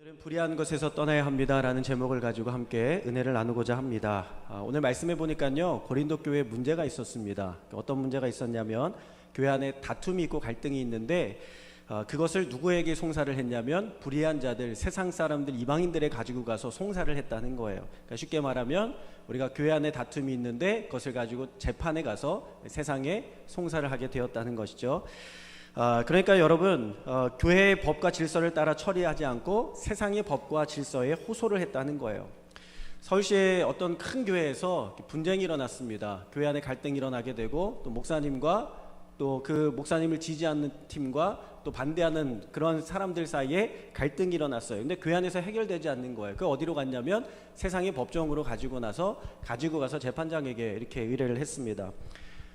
오늘은 불의한 것에서 떠나야 합니다라는 제목을 가지고 함께 은혜를 나누고자 합니다. 오늘 말씀해 보니까요, 고린도 교회에 문제가 있었습니다. 어떤 문제가 있었냐면 교회 안에 다툼이 있고 갈등이 있는데 그것을 누구에게 송사를 했냐면 불의한 자들, 세상 사람들, 이방인들에 가지고 가서 송사를 했다는 거예요. 그러니까 쉽게 말하면 우리가 교회 안에 다툼이 있는데 그것을 가지고 재판에 가서 세상에 송사를 하게 되었다는 것이죠. 그러니까 여러분, 교회의 법과 질서를 따라 처리하지 않고 세상의 법과 질서에 호소를 했다는 거예요. 서울시의 어떤 큰 교회에서 분쟁이 일어났습니다. 교회 안에 갈등이 일어나게 되고 또 목사님과 또 그 목사님을 지지하는 팀과 또 반대하는 그런 사람들 사이에 갈등이 일어났어요. 근데 교회 안에서 해결되지 않는 거예요. 그 어디로 갔냐면 세상의 법정으로 가지고 가서 재판장에게 이렇게 의뢰를 했습니다.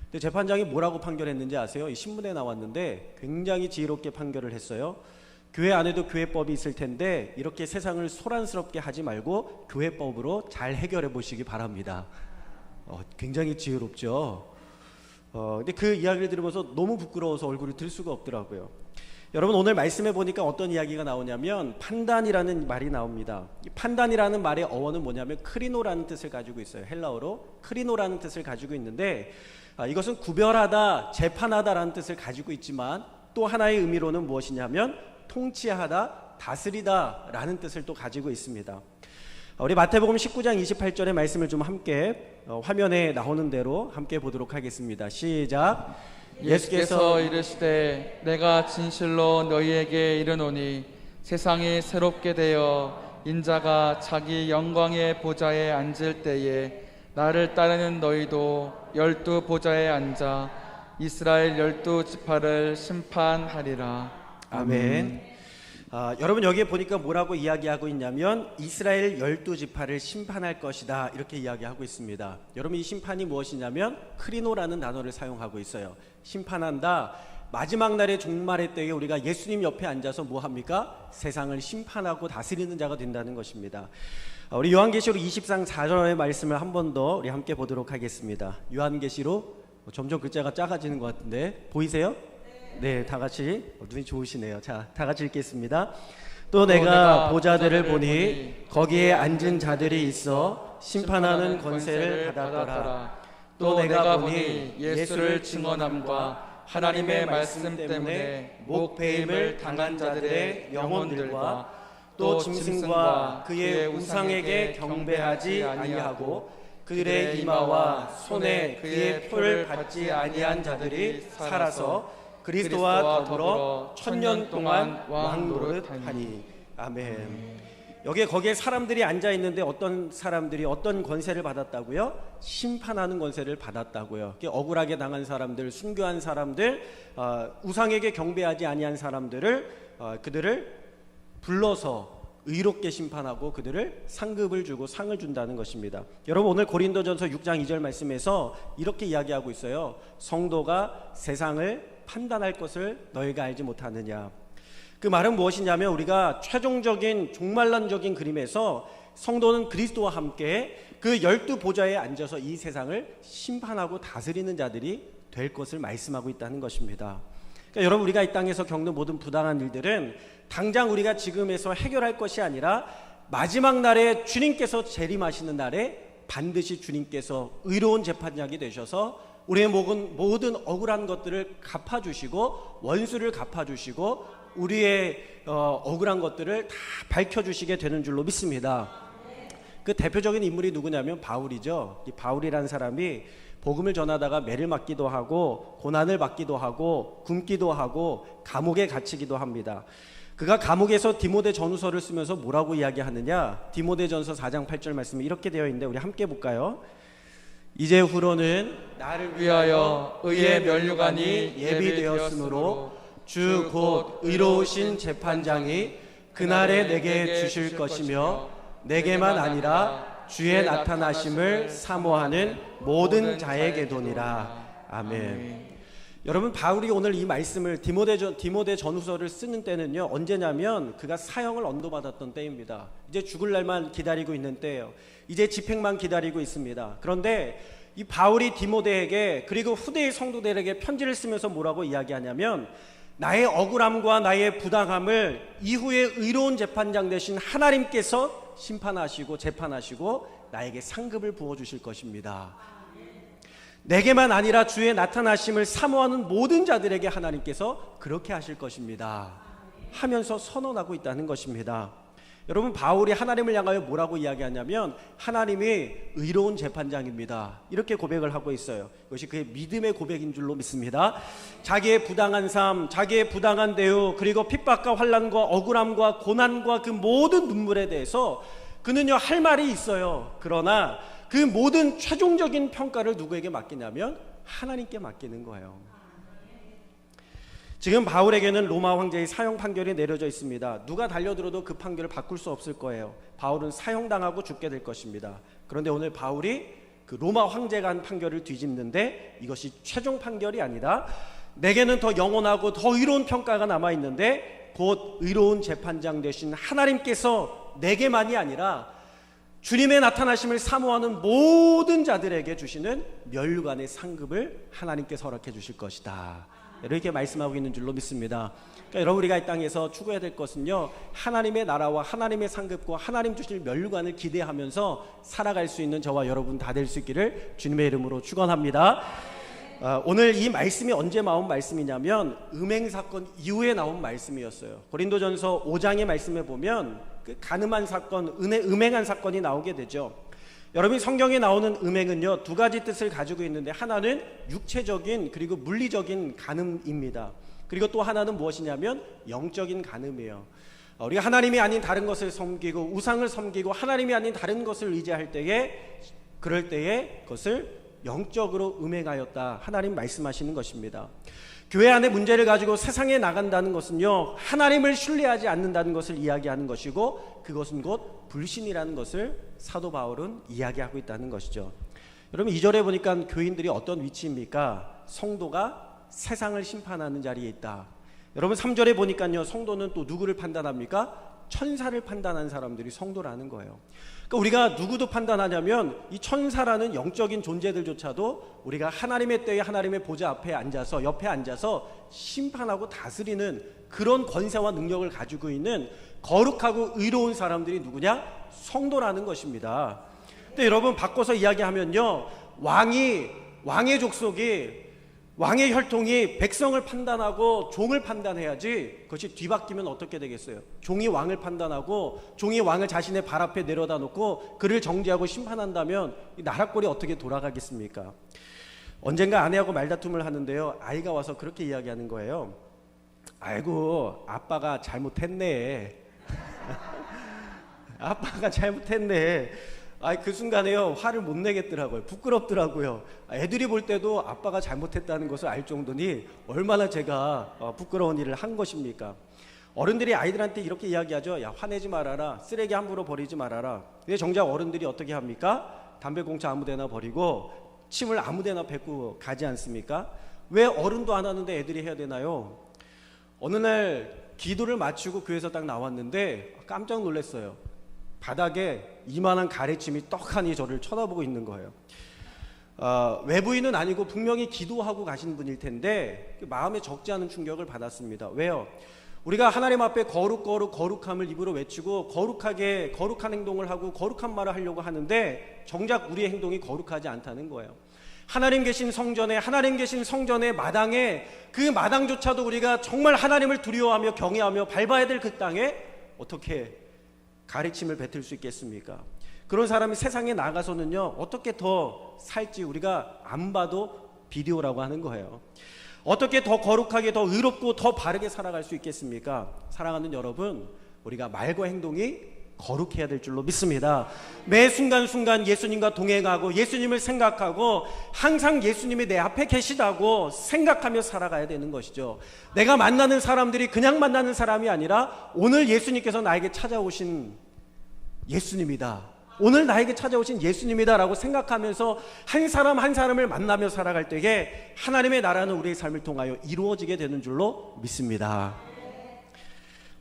근데 재판장이 뭐라고 판결했는지 아세요? 이 신문에 나왔는데 굉장히 지혜롭게 판결을 했어요. 교회 안에도 교회법이 있을 텐데 이렇게 세상을 소란스럽게 하지 말고 교회법으로 잘 해결해 보시기 바랍니다. 굉장히 지혜롭죠. 근데 그 이야기를 들으면서 너무 부끄러워서 얼굴을 들 수가 없더라고요. 여러분, 오늘 말씀해 보니까 어떤 이야기가 나오냐면 판단이라는 말이 나옵니다. 이 판단이라는 말의 어원은 뭐냐면 크리노라는 뜻을 가지고 있어요. 헬라어로 크리노라는 뜻을 가지고 있는데 이것은 구별하다, 재판하다라는 뜻을 가지고 있지만 또 하나의 의미로는 무엇이냐면 통치하다, 다스리다라는 뜻을 또 가지고 있습니다. 우리 마태복음 19장 28절의 말씀을 좀 함께 화면에 나오는 대로 함께 보도록 하겠습니다. 시작. 예수께서 이르시되 내가 진실로 너희에게 이르노니 세상이 새롭게 되어 인자가 자기 영광의 보좌에 앉을 때에 나를 따르는 너희도 12 보좌에 앉아 이스라엘 12 지파를 심판하리라. 아멘. 여러분, 여기에 보니까 뭐라고 이야기하고 있냐면 이스라엘 12 지파를 심판할 것이다, 이렇게 이야기하고 있습니다. 여러분, 이 심판이 무엇이냐면 크리노라는 단어를 사용하고 있어요. 심판한다. 마지막 날의 종말의 때에 우리가 예수님 옆에 앉아서 뭐 합니까? 세상을 심판하고 다스리는 자가 된다는 것입니다. 우리 요한계시록 20장 4절의 말씀을 한 번 더 우리 함께 보도록 하겠습니다. 요한계시록, 점점 글자가 작아지는 것 같은데 보이세요? 네, 다 같이. 눈이 좋으시네요. 자, 다 같이 읽겠습니다. 또 내가 보좌들을 보니 거기에 앉은 자들이 있어 심판하는 권세를 받았더라. 또 내가 보니 예수를 증언함과 하나님의 말씀 때문에 목배임을 당한 자들의 영혼들과 또 짐승과 그의 우상에게 경배하지 아니하고 그들의 이마와 손에 그의 표를 받지 아니한 자들이 살아서 그리스도와 더불어 1000년 동안 왕노릇하니. 아멘. 거기에 사람들이 앉아 있는데 어떤 사람들이 어떤 권세를 받았다고요? 심판하는 권세를 받았다고요. 억울하게 당한 사람들, 순교한 사람들, 우상에게 경배하지 아니한 사람들을 그들을 불러서 의롭게 심판하고 그들을 상급을 주고 상을 준다는 것입니다. 여러분, 오늘 고린도전서 6장 2절 말씀에서 이렇게 이야기하고 있어요. 성도가 세상을 판단할 것을 너희가 알지 못하느냐. 그 말은 무엇이냐면 우리가 최종적인 종말론적인 그림에서 성도는 그리스도와 함께 그 12 보좌에 앉아서 이 세상을 심판하고 다스리는 자들이 될 것을 말씀하고 있다는 것입니다. 그러니까 여러분, 우리가 이 땅에서 겪는 모든 부당한 일들은 당장 우리가 지금에서 해결할 것이 아니라 마지막 날에 주님께서 재림하시는 날에 반드시 주님께서 의로운 재판장이 되셔서 우리의 모든 억울한 것들을 갚아주시고 원수를 갚아주시고 우리의 억울한 것들을 다 밝혀주시게 되는 줄로 믿습니다. 그 대표적인 인물이 누구냐면 바울이죠. 이 바울이라는 사람이 복음을 전하다가 매를 맞기도 하고 고난을 받기도 하고 굶기도 하고 감옥에 갇히기도 합니다. 그가 감옥에서 디모데 전후서를 쓰면서 뭐라고 이야기하느냐? 디모데전서 4장 8절 말씀이 이렇게 되어 있는데 우리 함께 볼까요? 이제후로는 나를 위하여 의의 면류관이 예비되었으므로 주 곧 의로우신 재판장이 그날에 내게 주실 것이며 내게만 아니라 주의 나타나심을 사모하는 모든 자에게도니라. 아멘. 여러분, 바울이 오늘 이 말씀을 디모데 전후서를 쓰는 때는요, 언제냐면 그가 사형을 언도받았던 때입니다. 이제 죽을 날만 기다리고 있는 때예요. 이제 집행만 기다리고 있습니다. 그런데 이 바울이 디모데에게 그리고 후대의 성도들에게 편지를 쓰면서 뭐라고 이야기하냐면 나의 억울함과 나의 부당함을 이후에 의로운 재판장 되신 하나님께서 심판하시고 재판하시고 나에게 상급을 부어주실 것입니다. 내게만 아니라 주의 나타나심을 사모하는 모든 자들에게 하나님께서 그렇게 하실 것입니다 하면서 선언하고 있다는 것입니다. 여러분, 바울이 하나님을 향하여 뭐라고 이야기하냐면 하나님이 의로운 재판장입니다 이렇게 고백을 하고 있어요. 이것이 그의 믿음의 고백인 줄로 믿습니다. 자기의 부당한 삶, 자기의 부당한 대우, 그리고 핍박과 환난과 억울함과 고난과 그 모든 눈물에 대해서 그는요 할 말이 있어요. 그러나 그 모든 최종적인 평가를 누구에게 맡기냐면 하나님께 맡기는 거예요. 지금 바울에게는 로마 황제의 사형 판결이 내려져 있습니다. 누가 달려들어도 그 판결을 바꿀 수 없을 거예요. 바울은 사형당하고 죽게 될 것입니다. 그런데 오늘 바울이 그 로마 황제가 한 판결을 뒤집는데 이것이 최종 판결이 아니라 내게는 더 영원하고 더 의로운 평가가 남아있는데 곧 의로운 재판장 되신 하나님께서 내게만이 아니라 주님의 나타나심을 사모하는 모든 자들에게 주시는 면류관의 상급을 하나님께서 허락해 주실 것이다 이렇게 말씀하고 있는 줄로 믿습니다. 그러니까 여러분, 우리가 이 땅에서 추구해야 될 것은요 하나님의 나라와 하나님의 상급과 하나님 주실 면류관을 기대하면서 살아갈 수 있는 저와 여러분 다 될 수 있기를 주님의 이름으로 축원합니다. 오늘 이 말씀이 언제 나온 말씀이냐면 음행사건 이후에 나온 말씀이었어요. 고린도전서 5장의 말씀에 보면 그 간음한 사건, 음행한 사건이 나오게 되죠. 여러분이 성경에 나오는 음행은요 두 가지 뜻을 가지고 있는데 하나는 육체적인 그리고 물리적인 간음입니다. 그리고 또 하나는 무엇이냐면 영적인 간음이에요. 우리가 하나님이 아닌 다른 것을 섬기고 우상을 섬기고 하나님이 아닌 다른 것을 의지할 때에 그럴 때에 그것을 영적으로 음행하였다 하나님 말씀하시는 것입니다. 교회 안에 문제를 가지고 세상에 나간다는 것은요 하나님을 신뢰하지 않는다는 것을 이야기하는 것이고 그것은 곧 불신이라는 것을 사도 바울은 이야기하고 있다는 것이죠. 여러분, 2절에 보니까 교인들이 어떤 위치입니까? 성도가 세상을 심판하는 자리에 있다. 여러분, 3절에 보니까요 성도는 또 누구를 판단합니까? 천사를 판단하는 사람들이 성도라는 거예요. 그러니까 우리가 누구도 판단하냐면 이 천사라는 영적인 존재들조차도 우리가 하나님의 때에 하나님의 보좌 앞에 앉아서 옆에 앉아서 심판하고 다스리는 그런 권세와 능력을 가지고 있는 거룩하고 의로운 사람들이 누구냐? 성도라는 것입니다. 근데 여러분, 바꿔서 이야기하면요 왕의 족속이 왕의 혈통이 백성을 판단하고 종을 판단해야지 그것이 뒤바뀌면 어떻게 되겠어요? 종이 왕을 판단하고 종이 왕을 자신의 발 앞에 내려다 놓고 그를 정죄하고 심판한다면 이 나라 꼴이 어떻게 돌아가겠습니까? 언젠가 아내하고 말다툼을 하는데요 아이가 와서 그렇게 이야기하는 거예요. 아이고, 아빠가 잘못했네. 아빠가 잘못했네. 그 순간에요 화를 못 내겠더라고요. 부끄럽더라고요. 애들이 볼 때도 아빠가 잘못했다는 것을 알 정도니 얼마나 제가 부끄러운 일을 한 것입니까? 어른들이 아이들한테 이렇게 이야기하죠. 야, 화내지 말아라, 쓰레기 함부로 버리지 말아라. 근데 정작 어른들이 어떻게 합니까? 담배꽁초 아무데나 버리고 침을 아무데나 뱉고 가지 않습니까? 왜 어른도 안 하는데 애들이 해야 되나요? 어느 날 기도를 마치고 교회에서 딱 나왔는데 깜짝 놀랐어요. 바닥에 이만한 가래침이 떡하니 저를 쳐다보고 있는 거예요. 외부인은 아니고 분명히 기도하고 가신 분일 텐데 마음에 적지 않은 충격을 받았습니다. 왜요? 우리가 하나님 앞에 거룩함을 입으로 외치고 거룩한 행동을 하고 거룩한 말을 하려고 하는데 정작 우리의 행동이 거룩하지 않다는 거예요. 하나님 계신 성전의 마당에 그 마당조차도 우리가 정말 하나님을 두려워하며 경외하며 밟아야 될 그 땅에 어떻게 가르침을 뱉을 수 있겠습니까? 그런 사람이 세상에 나가서는요 어떻게 더 살지 우리가 안 봐도 비디오라고 하는 거예요. 어떻게 더 거룩하게 더 의롭고 더 바르게 살아갈 수 있겠습니까? 사랑하는 여러분, 우리가 말과 행동이 거룩해야 될 줄로 믿습니다. 매 순간순간 예수님과 동행하고 예수님을 생각하고 항상 예수님이 내 앞에 계시다고 생각하며 살아가야 되는 것이죠. 내가 만나는 사람들이 그냥 만나는 사람이 아니라 오늘 예수님께서 나에게 찾아오신 예수님이다, 오늘 나에게 찾아오신 예수님이다 라고 생각하면서 한 사람 한 사람을 만나며 살아갈 때에 하나님의 나라는 우리의 삶을 통하여 이루어지게 되는 줄로 믿습니다.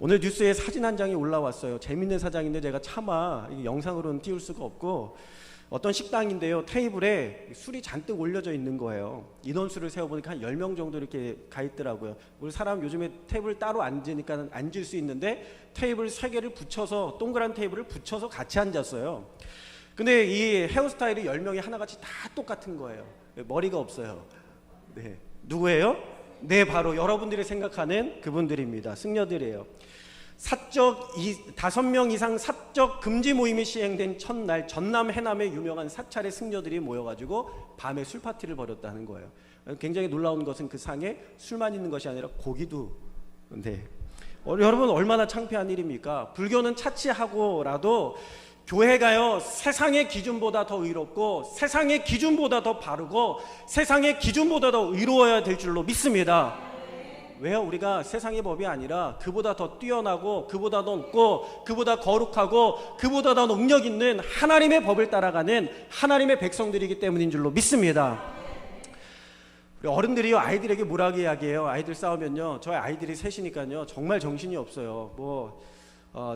오늘 뉴스에 사진 한 장이 올라왔어요. 재밌는 사장인데 제가 차마 영상으로는 띄울 수가 없고 어떤 식당인데요. 테이블에 술이 잔뜩 올려져 있는 거예요. 인원수를 세어보니까 한 10명 정도 이렇게 가 있더라고요. 우리 사람 요즘에 테이블 따로 앉으니까 앉을 수 있는데 테이블 3개를 붙여서, 동그란 테이블을 붙여서 같이 앉았어요. 근데 이 헤어스타일이 10명이 하나같이 다 똑같은 거예요. 머리가 없어요. 네. 누구예요? 네, 바로 여러분들이 생각하는 그분들입니다. 승려들이에요. 5명 이상 사적 금지 모임이 시행된 첫날, 전남 해남의 유명한 사찰의 승려들이 모여가지고 밤에 술 파티를 벌였다는 거예요. 굉장히 놀라운 것은 그 상에 술만 있는 것이 아니라 고기도. 네. 여러분, 얼마나 창피한 일입니까? 불교는 차치하고라도 교회가요, 세상의 기준보다 더 의롭고 세상의 기준보다 더 바르고 세상의 기준보다 더 의로워야 될 줄로 믿습니다. 왜요? 우리가 세상의 법이 아니라 그보다 더 뛰어나고 그보다 더 높고 그보다 거룩하고 그보다 더 능력 있는 하나님의 법을 따라가는 하나님의 백성들이기 때문인 줄로 믿습니다. 우리 어른들이요, 아이들에게 뭐라고 이야기해요? 아이들 싸우면요, 저희 아이들이 셋이니까요 정말 정신이 없어요.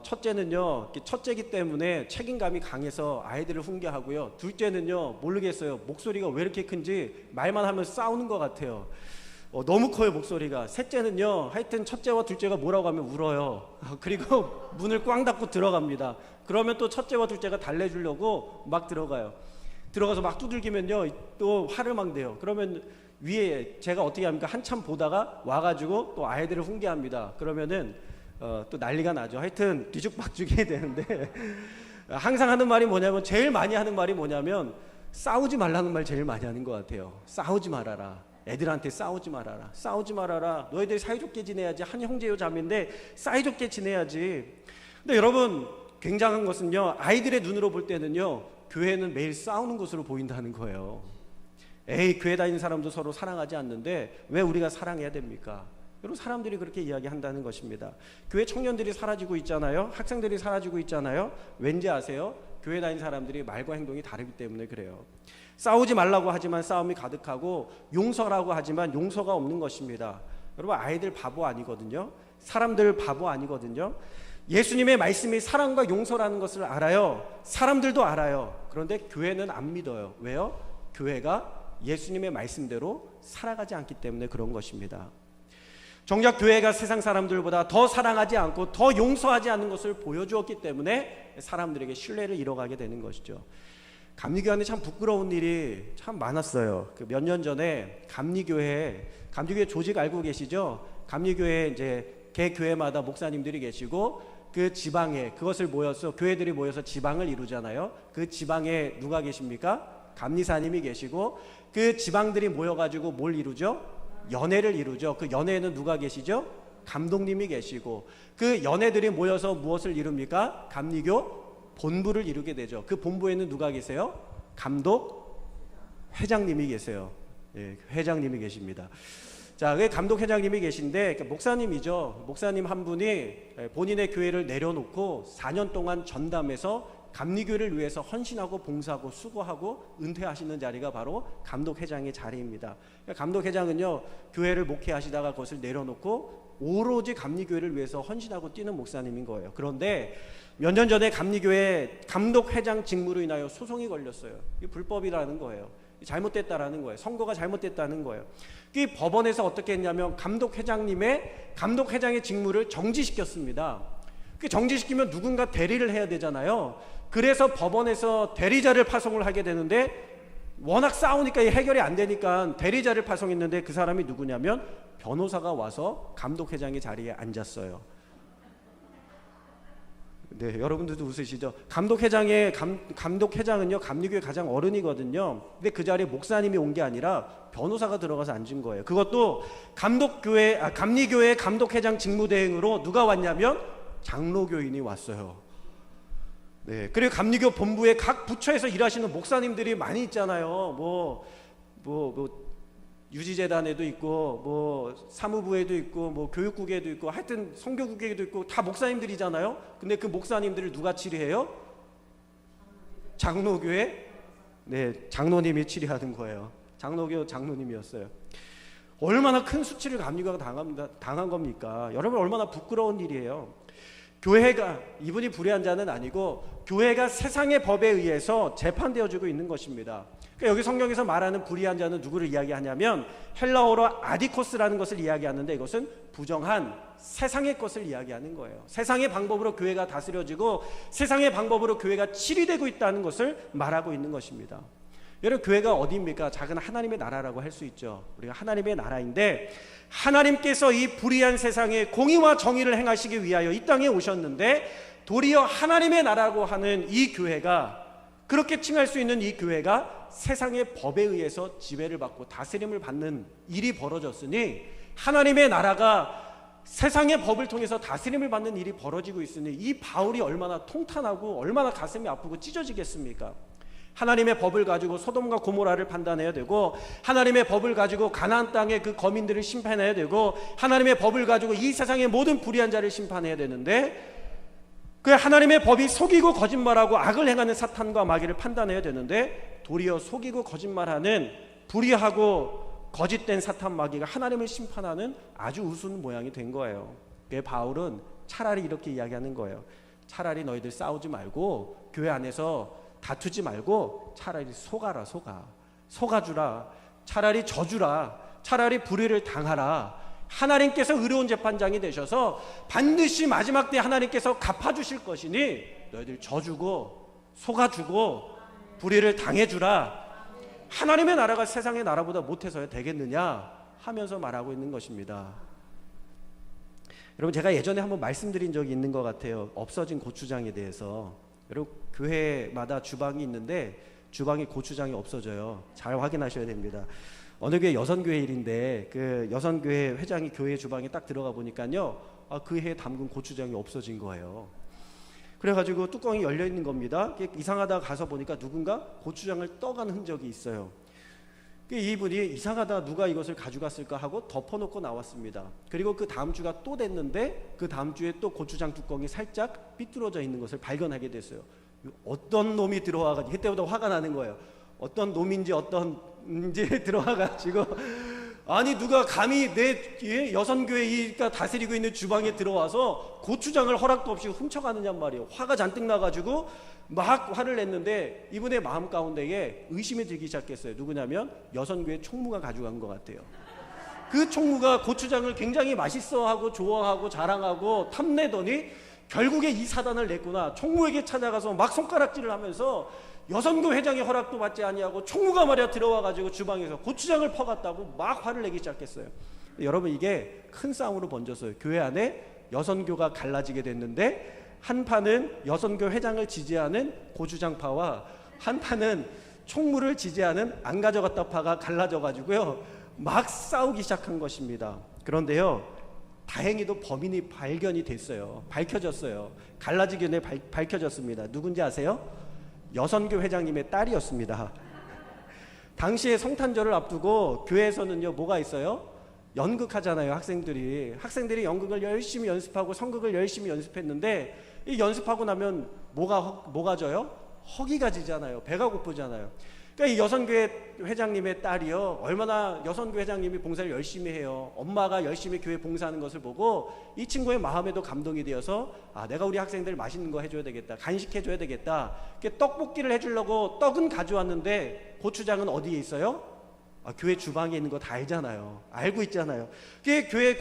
첫째는요, 첫째기 때문에 책임감이 강해서 아이들을 훈계하고요. 둘째는요, 모르겠어요, 목소리가 왜 이렇게 큰지 말만 하면 싸우는 것 같아요. 너무 커요, 목소리가. 셋째는요, 하여튼 첫째와 둘째가 뭐라고 하면 울어요. 그리고 문을 꽝 닫고 들어갑니다. 그러면 또 첫째와 둘째가 달래주려고 막 들어가서 막 두들기면요, 또 화를 막 내요. 그러면 위에 제가 어떻게 합니까? 한참 보다가 와가지고 또 아이들을 훈계합니다. 그러면은 또 난리가 나죠. 하여튼 뒤죽박죽이 되는데 항상 하는 말이 뭐냐면, 제일 많이 하는 말이 뭐냐면 싸우지 말라는 말 제일 많이 하는 것 같아요. 싸우지 말아라. 애들한테 싸우지 말아라. 싸우지 말아라. 너희들이 사이좋게 지내야지. 한 형제요 자매인데 사이좋게 지내야지. 근데 여러분, 굉장한 것은요, 아이들의 눈으로 볼 때는요, 교회는 매일 싸우는 것으로 보인다는 거예요. 에이, 교회 다니는 사람도 서로 사랑하지 않는데 왜 우리가 사랑해야 됩니까? 여러분, 사람들이 그렇게 이야기한다는 것입니다. 교회 청년들이 사라지고 있잖아요. 학생들이 사라지고 있잖아요. 왠지 아세요? 교회 다니는 사람들이 말과 행동이 다르기 때문에 그래요. 싸우지 말라고 하지만 싸움이 가득하고, 용서라고 하지만 용서가 없는 것입니다. 여러분, 아이들 바보 아니거든요. 사람들 바보 아니거든요. 예수님의 말씀이 사랑과 용서라는 것을 알아요. 사람들도 알아요. 그런데 교회는 안 믿어요. 왜요? 교회가 예수님의 말씀대로 살아가지 않기 때문에 그런 것입니다. 정작 교회가 세상 사람들보다 더 사랑하지 않고 더 용서하지 않는 것을 보여주었기 때문에 사람들에게 신뢰를 잃어가게 되는 것이죠. 감리교 안에 참 부끄러운 일이 참 많았어요. 몇 년 전에 감리교회 조직 알고 계시죠? 감리교회 이제 개 교회마다 목사님들이 계시고, 그 지방에 교회들이 모여서 지방을 이루잖아요. 그 지방에 누가 계십니까? 감리사님이 계시고, 그 지방들이 모여가지고 뭘 이루죠? 연회를 이루죠. 그 연회에는 누가 계시죠? 감독님이 계시고, 그 연회들이 모여서 무엇을 이룹니까? 감리교 본부를 이루게 되죠. 그 본부에는 누가 계세요? 감독 회장님이 계세요. 예, 회장님이 계십니다. 자, 그 감독 회장님이 계신데 목사님이죠. 목사님 한 분이 본인의 교회를 내려놓고 4년 동안 전담해서 감리교회를 위해서 헌신하고 봉사하고 수고하고 은퇴하시는 자리가 바로 감독회장의 자리입니다. 감독회장은요, 교회를 목회하시다가 그것을 내려놓고 오로지 감리교회를 위해서 헌신하고 뛰는 목사님인 거예요. 그런데 몇 년 전에 감리교회 감독회장 직무로 인하여 소송이 걸렸어요. 이게 불법이라는 거예요. 잘못됐다라는 거예요. 선거가 잘못됐다는 거예요. 이 법원에서 어떻게 했냐면 감독회장의 직무를 정지시켰습니다. 그 정지시키면 누군가 대리를 해야 되잖아요. 그래서 법원에서 대리자를 파송을 하게 되는데, 워낙 싸우니까 해결이 안 되니까 대리자를 파송했는데, 그 사람이 누구냐면 변호사가 와서 감독회장의 자리에 앉았어요. 네, 여러분들도 웃으시죠? 감독회장은요, 감리교회 가장 어른이거든요. 근데 그 자리에 목사님이 온 게 아니라 변호사가 들어가서 앉은 거예요. 그것도 감리교회 감독회장 직무대행으로 누가 왔냐면 장로교인이 왔어요. 네, 그리고 감리교 본부에 각 부처에서 일하시는 목사님들이 많이 있잖아요. 유지재단에도 있고, 사무부에도 있고, 교육국에도 있고, 하여튼 성교국에도 있고, 다 목사님들이잖아요. 근데 그 목사님들을 누가 치리해요? 장로교회? 네, 장로님이 치리하는 거예요. 장로교 장로님이었어요. 얼마나 큰 수치를 감리교가 당한 겁니까? 여러분, 얼마나 부끄러운 일이에요. 교회가, 이분이 불의한 자는 아니고 교회가 세상의 법에 의해서 재판되어지고 있는 것입니다. 그러니까 여기 성경에서 말하는 불의한 자는 누구를 이야기하냐면 헬라어로 아디코스라는 것을 이야기하는데, 이것은 부정한 세상의 것을 이야기하는 거예요. 세상의 방법으로 교회가 다스려지고 세상의 방법으로 교회가 치리되고 있다는 것을 말하고 있는 것입니다. 여러분, 교회가 어디입니까? 작은 하나님의 나라라고 할 수 있죠. 우리가 하나님의 나라인데, 하나님께서 이 불의한 세상에 공의와 정의를 행하시기 위하여 이 땅에 오셨는데, 도리어 하나님의 나라라고 하는 이 교회가, 그렇게 칭할 수 있는 이 교회가 세상의 법에 의해서 지배를 받고 다스림을 받는 일이 벌어졌으니, 하나님의 나라가 세상의 법을 통해서 다스림을 받는 일이 벌어지고 있으니 이 바울이 얼마나 통탄하고 얼마나 가슴이 아프고 찢어지겠습니까? 하나님의 법을 가지고 소돔과 고모라를 판단해야 되고, 하나님의 법을 가지고 가나안 땅의 그 거민들을 심판해야 되고, 하나님의 법을 가지고 이 세상의 모든 불의한 자를 심판해야 되는데, 그 하나님의 법이 속이고 거짓말하고 악을 행하는 사탄과 마귀를 판단해야 되는데, 도리어 속이고 거짓말하는 불의하고 거짓된 사탄 마귀가 하나님을 심판하는 아주 우스운 모양이 된 거예요. 그래서 바울은 차라리 이렇게 이야기하는 거예요. 차라리 너희들 싸우지 말고 교회 안에서 다투지 말고 차라리 속아주라. 차라리 져주라. 차라리 불의를 당하라. 하나님께서 의로운 재판장이 되셔서 반드시 마지막 때 하나님께서 갚아주실 것이니 너희들 져주고 속아주고 불의를 당해주라. 하나님의 나라가 세상의 나라보다 못해서야 되겠느냐 하면서 말하고 있는 것입니다. 여러분, 제가 예전에 한번 말씀드린 적이 있는 것 같아요. 없어진 고추장에 대해서. 여러분, 교회마다 주방이 있는데 주방에 고추장이 없어져요. 잘 확인하셔야 됩니다. 어느 교회 여선교회 일인데, 그 여선교회 회장이 교회 주방에 딱 들어가 보니까요, 그 해에 담근 고추장이 없어진 거예요. 그래가지고 뚜껑이 열려 있는 겁니다. 이상하다 가서 보니까 누군가 고추장을 떠간 흔적이 있어요. 이분이 이상하다, 누가 이것을 가져갔을까 하고 덮어놓고 나왔습니다. 그리고 그 다음 주가 또 됐는데 그 다음 주에 또 고추장 뚜껑이 살짝 삐뚤어져 있는 것을 발견하게 됐어요. 어떤 놈이 들어와가지고, 그때보다 화가 나는 거예요. 어떤 놈인지 어떤지 들어와가지고, 아니 누가 감히 내 여선교회가 다스리고 있는 주방에 들어와서 고추장을 허락도 없이 훔쳐가느냔 말이에요. 화가 잔뜩 나가지고 막 화를 냈는데, 이분의 마음 가운데에 의심이 들기 시작했어요. 누구냐면 여선교회 총무가 가져간 것 같아요. 그 총무가 고추장을 굉장히 맛있어하고 좋아하고 자랑하고 탐내더니 결국에 이 사단을 냈구나. 총무에게 찾아가서 막 손가락질을 하면서 여선교 회장의 허락도 받지 아니하고 총무가 말이야 들어와가지고 주방에서 고추장을 퍼갔다고 막 화를 내기 시작했어요. 여러분, 이게 큰 싸움으로 번졌어요. 교회 안에 여선교가 갈라지게 됐는데, 한 판은 여선교 회장을 지지하는 고추장파와 한 판은 총무를 지지하는 안 가져갔다 파가 갈라져가지고요 막 싸우기 시작한 것입니다. 그런데요, 다행히도 범인이 발견이 됐어요. 밝혀졌어요. 갈라지기 전에 밝혀졌습니다. 누군지 아세요? 여선교 회장님의 딸이었습니다. 당시에 성탄절을 앞두고 교회에서는요 뭐가 있어요? 연극하잖아요. 학생들이 연극을 열심히 연습하고 성극을 열심히 연습했는데, 이 연습하고 나면 뭐가 져요? 허기가 지잖아요. 배가 고프잖아요. 그러니까 이 여선교회 회장님의 딸이요, 얼마나 여선교 회장님이 봉사를 열심히 해요. 엄마가 열심히 교회 봉사하는 것을 보고 이 친구의 마음에도 감동이 되어서, 내가 우리 학생들 맛있는 거 해줘야 되겠다, 간식 해줘야 되겠다. 떡볶이를 해주려고 떡은 가져왔는데 고추장은 어디에 있어요? 교회 주방에 있는 거 다 알잖아요. 알고 있잖아요. 교회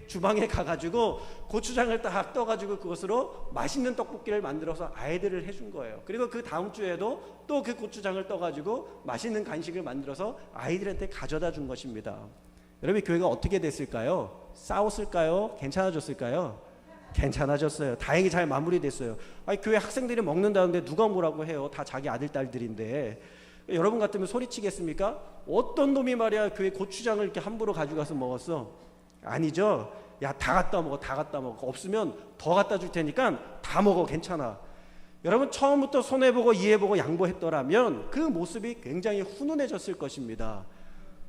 주방에 가가지고 고추장을 딱 떠가지고 그것으로 맛있는 떡볶이를 만들어서 아이들을 해준 거예요. 그리고 그 다음 주에도 또 그 고추장을 떠가지고 맛있는 간식을 만들어서 아이들한테 가져다 준 것입니다. 여러분, 교회가 어떻게 됐을까요? 싸웠을까요? 괜찮아졌을까요? 괜찮아졌어요. 다행히 잘 마무리됐어요. 교회 학생들이 먹는다는데 누가 뭐라고 해요? 다 자기 아들 딸들인데. 여러분 같으면 소리치겠습니까? 어떤 놈이 말이야 교회 고추장을 이렇게 함부로 가져가서 먹었어? 아니죠. 야, 다 갖다 먹어. 없으면 더 갖다 줄 테니까 다 먹어. 괜찮아. 여러분, 처음부터 손해보고 이해보고 양보했더라면 그 모습이 굉장히 훈훈해졌을 것입니다.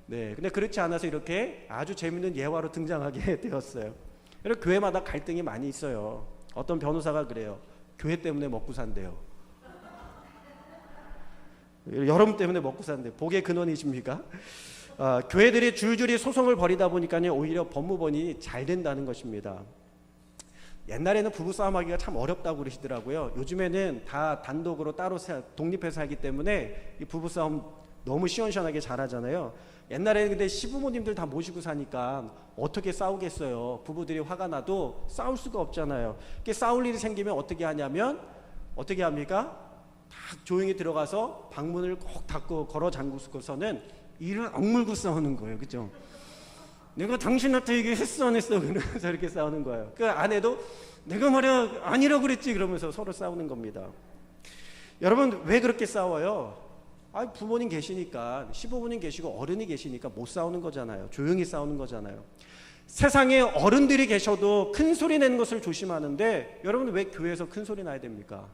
네, 근데 그렇지 않아서 이렇게 아주 재밌는 예화로 등장하게 되었어요. 여러분, 교회마다 갈등이 많이 있어요. 어떤 변호사가 그래요. 교회 때문에 먹고 산대요. 여러분 때문에 먹고 사는데 복의 근원이십니까? 교회들이 줄줄이 소송을 벌이다 보니까요 오히려 법무법이 잘 된다는 것입니다. 옛날에는 부부싸움 하기가 참 어렵다고 그러시더라고요. 요즘에는 다 단독으로 따로 독립해서 살기 때문에 이 부부싸움 너무 시원시원하게 잘하잖아요. 옛날에는 근데 시부모님들 다 모시고 사니까 어떻게 싸우겠어요. 부부들이 화가 나도 싸울 수가 없잖아요. 싸울 일이 생기면 어떻게 하냐면 어떻게 합니까? 딱 조용히 들어가서 방문을 꼭 닫고 걸어 잠그고서는 이를 악물고 싸우는 거예요. 그죠? 내가 당신한테 얘기했어 안 했어? 그러면서 이렇게 싸우는 거예요. 그 아내도 내가 말이야 아니라고 그랬지 그러면서 서로 싸우는 겁니다. 여러분 왜 그렇게 싸워요? 부모님 계시니까, 시부모님 계시고 어른이 계시니까 못 싸우는 거잖아요. 조용히 싸우는 거잖아요. 세상에 어른들이 계셔도 큰 소리 내는 것을 조심하는데 여러분 왜 교회에서 큰 소리 나야 됩니까?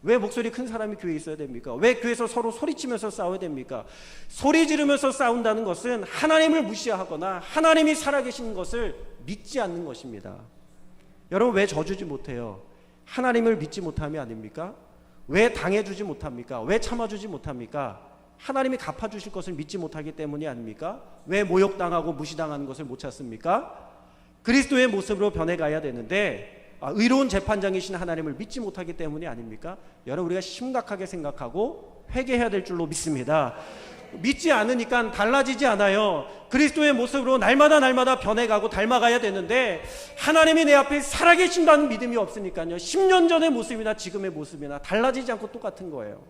왜 목소리 큰 사람이 교회에 있어야 됩니까? 왜 교회에서 서로 소리치면서 싸워야 됩니까? 소리 지르면서 싸운다는 것은 하나님을 무시하거나 하나님이 살아계신 것을 믿지 않는 것입니다. 여러분 왜 져주지 못해요? 하나님을 믿지 못함이 아닙니까? 왜 당해주지 못합니까? 왜 참아주지 못합니까? 하나님이 갚아주실 것을 믿지 못하기 때문이 아닙니까? 왜 모욕당하고 무시당하는 것을 못 찾습니까? 그리스도의 모습으로 변해가야 되는데 의로운 재판장이신 하나님을 믿지 못하기 때문이 아닙니까? 여러분 우리가 심각하게 생각하고 회개해야 될 줄로 믿습니다. 믿지 않으니까 달라지지 않아요. 그리스도의 모습으로 날마다 변해가고 닮아가야 되는데 하나님이 내 앞에 살아계신다는 믿음이 없으니까요. 10년 전의 모습이나 지금의 모습이나 달라지지 않고 똑같은 거예요.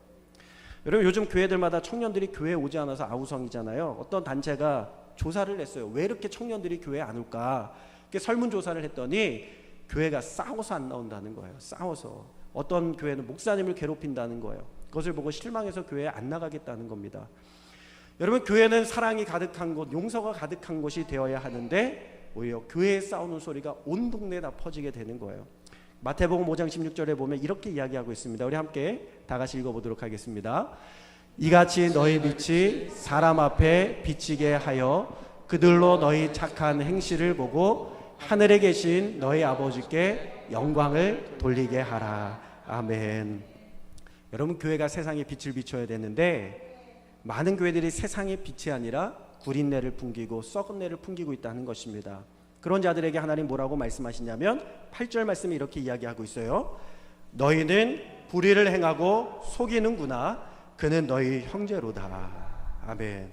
여러분 요즘 교회들마다 청년들이 교회에 오지 않아서 아우성이잖아요. 어떤 단체가 조사를 했어요. 왜 이렇게 청년들이 교회에 안 올까? 설문조사를 했더니 교회가 싸워서 안 나온다는 거예요. 싸워서. 어떤 교회는 목사님을 괴롭힌다는 거예요. 그것을 보고 실망해서 교회에 안 나가겠다는 겁니다. 여러분 교회는 사랑이 가득한 곳, 용서가 가득한 곳이 되어야 하는데 오히려 교회에 싸우는 소리가 온 동네에 다 퍼지게 되는 거예요. 마태복음 5장 16절에 보면 이렇게 이야기하고 있습니다. 우리 함께 다 같이 읽어보도록 하겠습니다. 이같이 너희 빛이 사람 앞에 비치게 하여 그들로 너희 착한 행실을 보고 하늘에 계신 너희 아버지께 영광을 돌리게 하라. 아멘. 여러분 교회가 세상에 빛을 비춰야 되는데 많은 교회들이 세상의 빛이 아니라 구린내를 풍기고 썩은 내를 풍기고 있다는 것입니다. 그런 자들에게 하나님 뭐라고 말씀하시냐면 8절 말씀이 이렇게 이야기하고 있어요. 너희는 불의를 행하고 속이는구나. 그는 너희 형제로다. 아멘.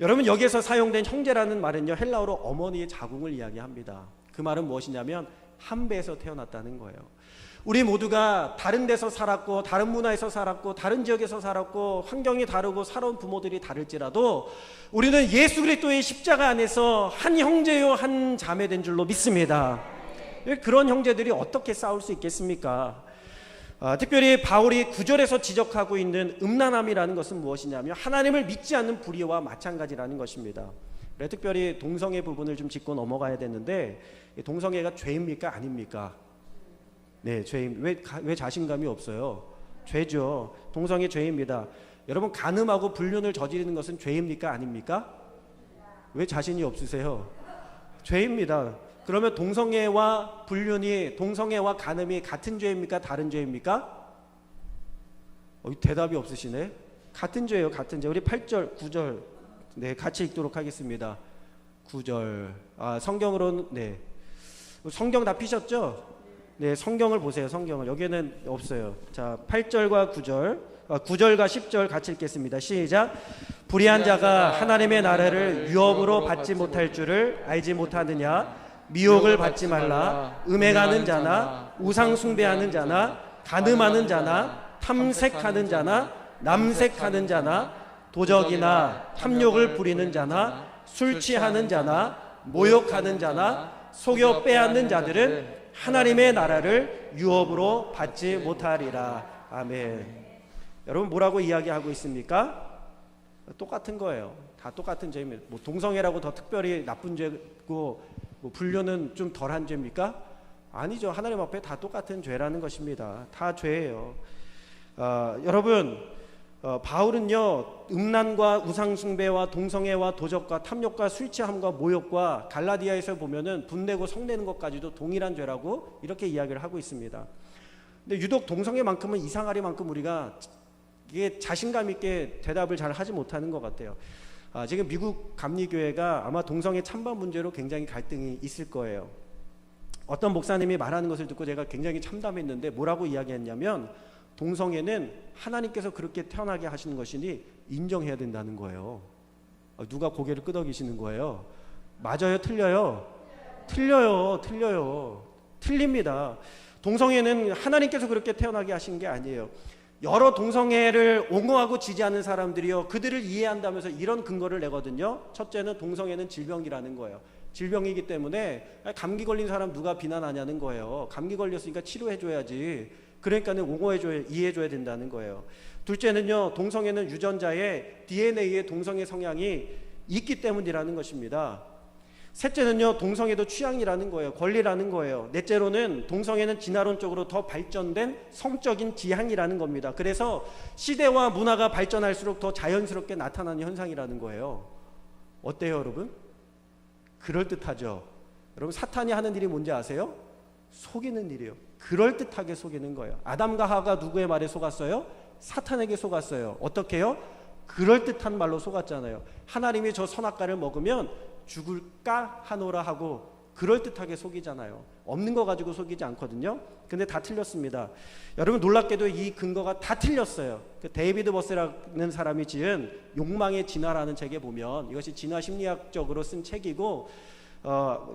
여러분 여기에서 사용된 형제라는 말은요 헬라어로 어머니의 자궁을 이야기합니다. 그 말은 무엇이냐면 한 배에서 태어났다는 거예요. 우리 모두가 다른 데서 살았고 다른 문화에서 살았고 다른 지역에서 살았고 환경이 다르고 살아온 부모들이 다를지라도 우리는 예수 그리스도의 십자가 안에서 한 형제요 한 자매 된 줄로 믿습니다. 그런 형제들이 어떻게 싸울 수 있겠습니까? 특별히 바울이 9절에서 지적하고 있는 음란함이라는 것은 무엇이냐면 하나님을 믿지 않는 불의와 마찬가지라는 것입니다. 특별히 동성애 부분을 좀 짚고 넘어가야 되는데 동성애가 죄입니까 아닙니까? 네, 죄입니다. 왜 자신감이 없어요? 죄죠. 동성애 죄입니다. 여러분 간음하고 불륜을 저지르는 것은 죄입니까 아닙니까? 왜 자신이 없으세요? 죄입니다. 그러면 동성애와 불륜이, 동성애와 간음이 같은 죄입니까 다른 죄입니까? 대답이 없으시네. 같은 죄예요. 같은 죄. 우리 8절 9절 네 같이 읽도록 하겠습니다. 9절 성경으로는 네 성경 다 피셨죠? 네, 성경을 보세요. 성경을. 여기에는 없어요. 자, 8절과 9절, 9절과 10절 같이 읽겠습니다. 시작. 불의한 자가 하나님의 나라를 유업으로 받지 못할 줄을 알지 못하느냐? 미혹을 받지 말라. 음행하는 자나 우상 숭배하는 자나 간음하는 자나 탐색하는 자나 남색하는 자나 도적이나 탐욕을 부리는 자나 술 취하는 자나 모욕하는 자나 속여 빼앗는 자들은 하나님의 나라를 유업으로 받지 못하리라. 아멘. 여러분 뭐라고 이야기하고 있습니까? 똑같은 거예요. 다 똑같은 죄입니다. 뭐 동성애라고 더 특별히 나쁜 죄고 뭐 불륜은 좀 덜한 죄입니까? 아니죠. 하나님 앞에 다 똑같은 죄라는 것입니다. 다 죄예요. 여러분 바울은요 음란과 우상숭배와 동성애와 도적과 탐욕과 술취함과 모욕과 갈라디아에서 보면은 분내고 성내는 것까지도 동일한 죄라고 이렇게 이야기를 하고 있습니다. 근데 유독 동성애만큼은 이상하리만큼 우리가 이게 자신감 있게 대답을 잘 하지 못하는 것 같아요. 지금 미국 감리교회가 아마 동성애 찬반 문제로 굉장히 갈등이 있을 거예요. 어떤 목사님이 말하는 것을 듣고 제가 굉장히 참담했는데 뭐라고 이야기했냐면 동성애는 하나님께서 그렇게 태어나게 하시는 것이니 인정해야 된다는 거예요. 누가 고개를 끄덕이시는 거예요? 맞아요? 틀려요? 틀려요. 틀립니다. 동성애는 하나님께서 그렇게 태어나게 하신 게 아니에요. 여러 동성애를 옹호하고 지지하는 사람들이요, 그들을 이해한다면서 이런 근거를 내거든요. 첫째는 동성애는 질병이라는 거예요. 질병이기 때문에 감기 걸린 사람 누가 비난하냐는 거예요. 감기 걸렸으니까 치료해줘야지. 그러니까는 옹호해줘야, 이해해줘야 된다는 거예요. 둘째는요, 동성애는 유전자에 DNA에 동성애 성향이 있기 때문이라는 것입니다. 셋째는요, 동성애도 취향이라는 거예요. 권리라는 거예요. 넷째로는 동성애는 진화론적으로 더 발전된 성적인 지향이라는 겁니다. 그래서 시대와 문화가 발전할수록 더 자연스럽게 나타나는 현상이라는 거예요. 어때요, 여러분? 그럴듯하죠? 여러분, 사탄이 하는 일이 뭔지 아세요? 속이는 일이에요. 그럴듯하게 속이는 거예요. 아담과 하와가 누구의 말에 속았어요? 사탄에게 속았어요. 어떻게 해요? 그럴듯한 말로 속았잖아요. 하나님이 저 선악과를 먹으면 죽을까 하노라 하고 그럴듯하게 속이잖아요. 없는 거 가지고 속이지 않거든요. 근데 다 틀렸습니다. 여러분, 놀랍게도 이 근거가 다 틀렸어요. 그 데이비드 버스라는 사람이 지은 욕망의 진화라는 책에 보면, 이것이 진화 심리학적으로 쓴 책이고,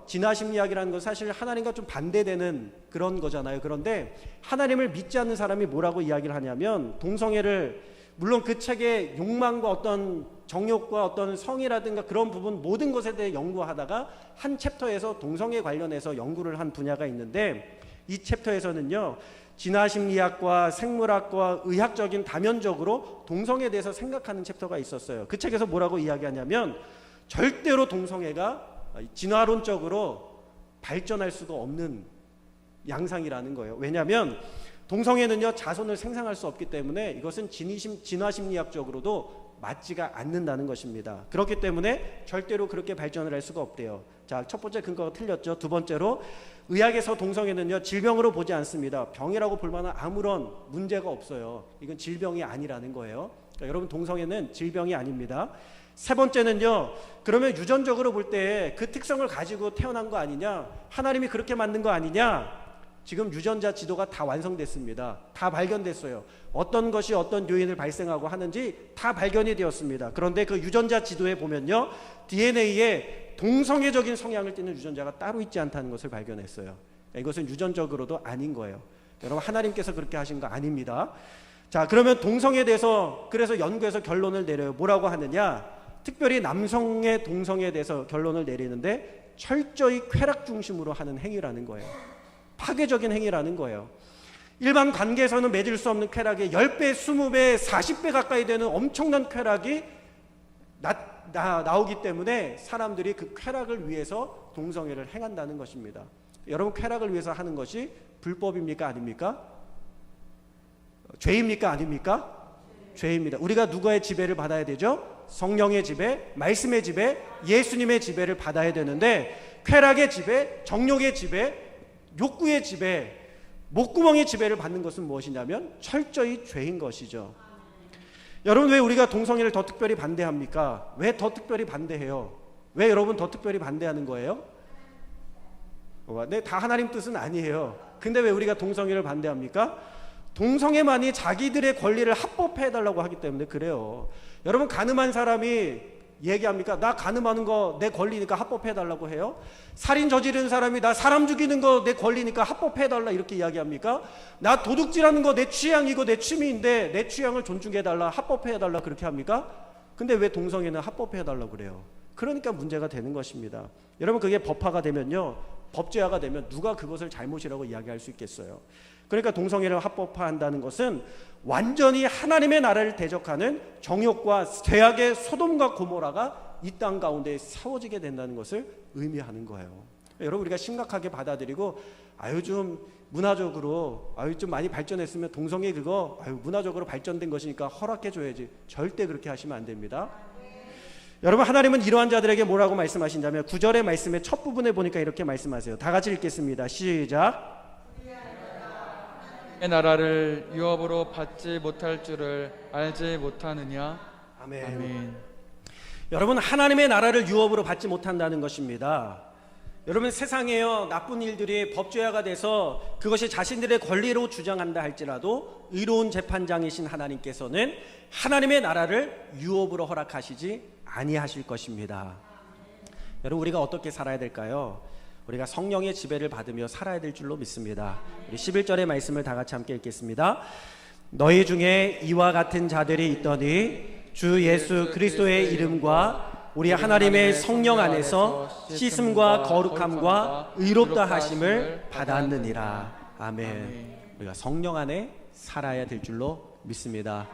진화 심리학이라는 건 사실 하나님과 좀 반대되는 그런 거잖아요. 그런데 하나님을 믿지 않는 사람이 뭐라고 이야기를 하냐면, 동성애를, 물론 그 책의 욕망과 어떤 정욕과 어떤 성이라든가 그런 부분 모든 것에 대해 연구하다가 한 챕터에서 동성애 관련해서 연구를 한 분야가 있는데, 이 챕터에서는요, 진화심리학과 생물학과 의학적인 다면적으로 동성애에 대해서 생각하는 챕터가 있었어요. 그 책에서 뭐라고 이야기하냐면, 절대로 동성애가 진화론적으로 발전할 수가 없는 양상이라는 거예요. 왜냐하면 동성애는요, 자손을 생산할 수 없기 때문에 이것은 진화심리학적으로도 맞지가 않는다는 것입니다. 그렇기 때문에 절대로 그렇게 발전을 할 수가 없대요. 자, 첫 번째 근거가 틀렸죠. 두 번째로, 의학에서 동성애는요, 질병으로 보지 않습니다. 병이라고 볼 만한 아무런 문제가 없어요. 이건 질병이 아니라는 거예요. 그러니까 여러분, 동성애는 질병이 아닙니다. 세 번째는요, 그러면 유전적으로 볼 때 그 특성을 가지고 태어난 거 아니냐, 하나님이 그렇게 만든 거 아니냐. 지금 유전자 지도가 다 완성됐습니다. 다 발견됐어요. 어떤 것이 어떤 요인을 발생하고 하는지 다 발견이 되었습니다. 그런데 그 유전자 지도에 보면요, DNA에 동성애적인 성향을 띠는 유전자가 따로 있지 않다는 것을 발견했어요. 이것은 유전적으로도 아닌 거예요. 여러분, 하나님께서 그렇게 하신 거 아닙니다. 자, 그러면 동성애에 대해서 그래서 연구해서 결론을 내려요. 뭐라고 하느냐, 특별히 남성의 동성애에 대해서 결론을 내리는데 철저히 쾌락 중심으로 하는 행위라는 거예요. 파괴적인 행위라는 거예요. 일반 관계에서는 맺을 수 없는 쾌락이 10배, 20배, 40배 가까이 되는 엄청난 쾌락이 나오기 때문에 사람들이 그 쾌락을 위해서 동성애를 행한다는 것입니다. 여러분, 쾌락을 위해서 하는 것이 불법입니까? 아닙니까? 죄입니까? 아닙니까? 죄입니다. 우리가 누구의 지배를 받아야 되죠? 성령의 지배, 말씀의 지배, 예수님의 지배를 받아야 되는데, 쾌락의 지배, 정욕의 지배, 욕구의 지배, 목구멍의 지배를 받는 것은 무엇이냐면 철저히 죄인 것이죠. 여러분, 왜 우리가 동성애를 더 특별히 반대합니까? 왜 더 특별히 반대해요? 왜 여러분 더 특별히 반대하는 거예요? 네, 다 하나님 뜻은 아니에요. 근데 왜 우리가 동성애를 반대합니까? 동성애만이 자기들의 권리를 합법해달라고 하기 때문에 그래요. 여러분, 가늠한 사람이 얘기합니까? 나 가늠하는 거 내 권리니까 합법해달라고 해요? 살인 저지르는 사람이 나 사람 죽이는 거 내 권리니까 합법해달라 이렇게 이야기합니까? 나 도둑질하는 거 내 취향이고 내 취미인데 내 취향을 존중해달라, 합법해달라 그렇게 합니까? 근데 왜 동성애는 합법해달라고 그래요? 그러니까 문제가 되는 것입니다. 여러분, 그게 법화가 되면요, 법제화가 되면 누가 그것을 잘못이라고 이야기할 수 있겠어요? 그러니까 동성애를 합법화한다는 것은 완전히 하나님의 나라를 대적하는 정욕과 죄악의 소돔과 고모라가 이 땅 가운데 세워지게 된다는 것을 의미하는 거예요. 여러분, 우리가 심각하게 받아들이고 좀 문화적으로 좀 많이 발전했으면 동성애 그거 문화적으로 발전된 것이니까 허락해줘야지, 절대 그렇게 하시면 안 됩니다. 여러분, 하나님은 이러한 자들에게 뭐라고 말씀하신다면 9절의 말씀의 첫 부분에 보니까 이렇게 말씀하세요. 다 같이 읽겠습니다. 시작. 의 나라를 유업으로 받지 못할 줄을 알지 못하느냐. 아멘. 여러분, 하나님의 나라를 유업으로 받지 못한다는 것입니다. 여러분, 세상에요 나쁜 일들이 법조화가 돼서 그것이 자신들의 권리로 주장한다 할지라도 의로운 재판장이신 하나님께서는 하나님의 나라를 유업으로 허락하시지 아니하실 것입니다. 여러분, 우리가 어떻게 살아야 될까요? 우리가 성령의 지배를 받으며 살아야 될 줄로 믿습니다. 우리 11절의 말씀을 다 같이 함께 읽겠습니다. 너희 중에 이와 같은 자들이 있더니 주 예수 그리스도의 이름과 우리 하나님의 성령 안에서 씻음과 거룩함과 의롭다 하심을 받았느니라. 아멘. 우리가 성령 안에 살아야 될 줄로 믿습니다.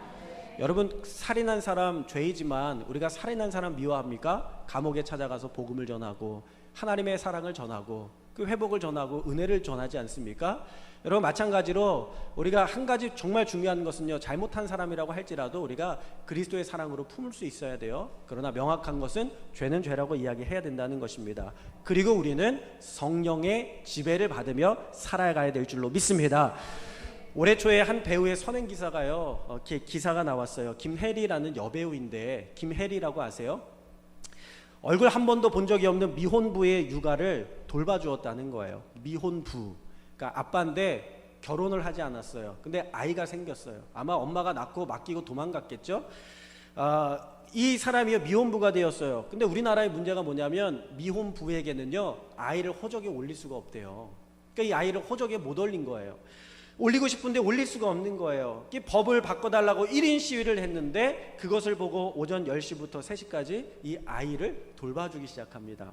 여러분, 살인한 사람 죄이지만 우리가 살인한 사람 미워합니까? 감옥에 찾아가서 복음을 전하고 하나님의 사랑을 전하고 그 회복을 전하고 은혜를 전하지 않습니까? 여러분, 마찬가지로 우리가 한 가지 정말 중요한 것은요, 잘못한 사람이라고 할지라도 우리가 그리스도의 사랑으로 품을 수 있어야 돼요. 그러나 명확한 것은 죄는 죄라고 이야기해야 된다는 것입니다. 그리고 우리는 성령의 지배를 받으며 살아가야 될 줄로 믿습니다. 올해 초에 한 배우의 선행 기사가요, 기사가 나왔어요. 김혜리라는 여배우인데, 김혜리라고 아세요? 얼굴 한 번도 본 적이 없는 미혼부의 육아를 돌봐주었다는 거예요. 미혼부, 그러니까 아빠인데 결혼을 하지 않았어요. 근데 아이가 생겼어요. 아마 엄마가 낳고 맡기고 도망갔겠죠. 이 사람이 미혼부가 되었어요. 근데 우리나라의 문제가 뭐냐면 미혼부에게는요 아이를 호적에 올릴 수가 없대요. 그러니까 이 아이를 호적에 못 올린 거예요. 올리고 싶은데 올릴 수가 없는 거예요. 법을 바꿔달라고 1인 시위를 했는데 그것을 보고 오전 10시부터 3시까지 이 아이를 돌봐주기 시작합니다.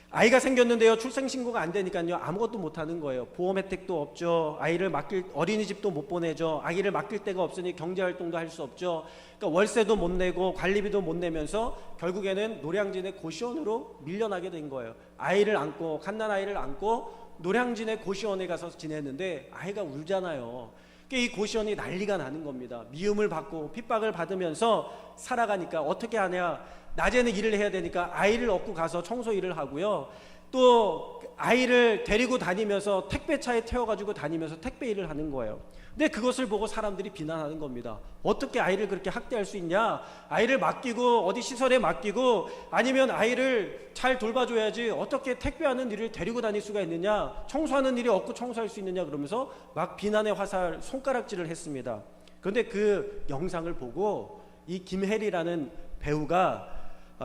아이가 생겼는데요, 출생신고가 안 되니까요 아무것도 못하는 거예요. 보험 혜택도 없죠. 아이를 맡길 어린이집도 못 보내죠. 아이를 맡길 데가 없으니 경제활동도 할 수 없죠. 그러니까 월세도 못 내고 관리비도 못 내면서 결국에는 노량진의 고시원으로 밀려나게 된 거예요. 아이를 안고, 갓난아이를 안고 노량진의 고시원에 가서 지냈는데 아이가 울잖아요. 이 고시원이 난리가 나는 겁니다. 미움을 받고 핍박을 받으면서 살아가니까 어떻게 하냐, 낮에는 일을 해야 되니까 아이를 업고 가서 청소 일을 하고요, 또 아이를 데리고 다니면서 택배차에 태워가지고 다니면서 택배 일을 하는 거예요. 근데 그것을 보고 사람들이 비난하는 겁니다. 어떻게 아이를 그렇게 학대할 수 있냐, 아이를 맡기고 어디 시설에 맡기고 아니면 아이를 잘 돌봐줘야지 어떻게 택배하는 일을 데리고 다닐 수가 있느냐, 청소하는 일이 없고 청소할 수 있느냐, 그러면서 막 비난의 화살, 손가락질을 했습니다. 그런데 그 영상을 보고 이 김혜리라는 배우가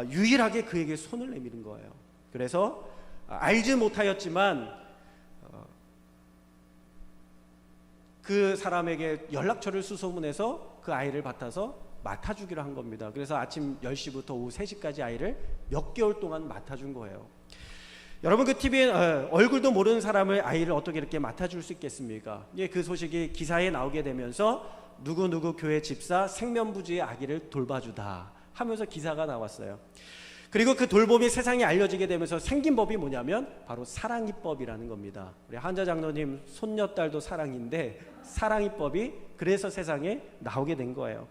유일하게 그에게 손을 내미는 거예요. 그래서 알지 못하였지만 그 사람에게 연락처를 수소문해서 그 아이를 맡아서 맡아주기로 한 겁니다. 그래서 아침 10시부터 오후 3시까지 아이를 몇 개월 동안 맡아준 거예요. 여러분, 그 TV에 얼굴도 모르는 사람을 아이를 어떻게 이렇게 맡아줄 수 있겠습니까? 그 소식이 기사에 나오게 되면서 누구누구 교회 집사 생면부지의 아기를 돌봐주다 하면서 기사가 나왔어요. 그리고 그 돌봄이 세상에 알려지게 되면서 생긴 법이 뭐냐면 바로 사랑이법이라는 겁니다. 우리 한자 장로님 손녀딸도 사랑인데 사랑이법이 그래서 세상에 나오게 된 거예요.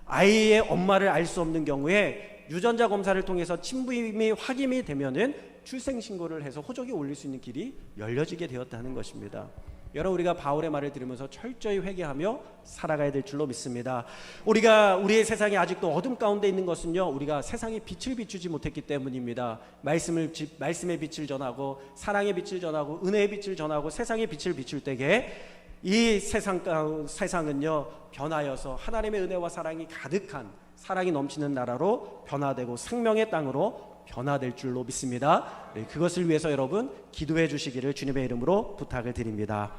아이의 엄마를 알 수 없는 경우에 유전자 검사를 통해서 친부임이 확인이 되면은 출생신고를 해서 호적에 올릴 수 있는 길이 열려지게 되었다는 것입니다. 여러분, 우리가 바울의 말을 들으면서 철저히 회개하며 살아가야 될 줄로 믿습니다. 우리가 우리의 세상이 아직도 어둠 가운데 있는 것은요, 우리가 세상에 빛을 비추지 못했기 때문입니다. 말씀의 빛을 전하고 사랑의 빛을 전하고 은혜의 빛을 전하고 세상의 빛을 비출 때에 이 세상은요 변하여서 하나님의 은혜와 사랑이 가득한, 사랑이 넘치는 나라로 변화되고 생명의 땅으로 변화될 줄로 믿습니다. 그것을 위해서 여러분 기도해 주시기를 주님의 이름으로 부탁을 드립니다.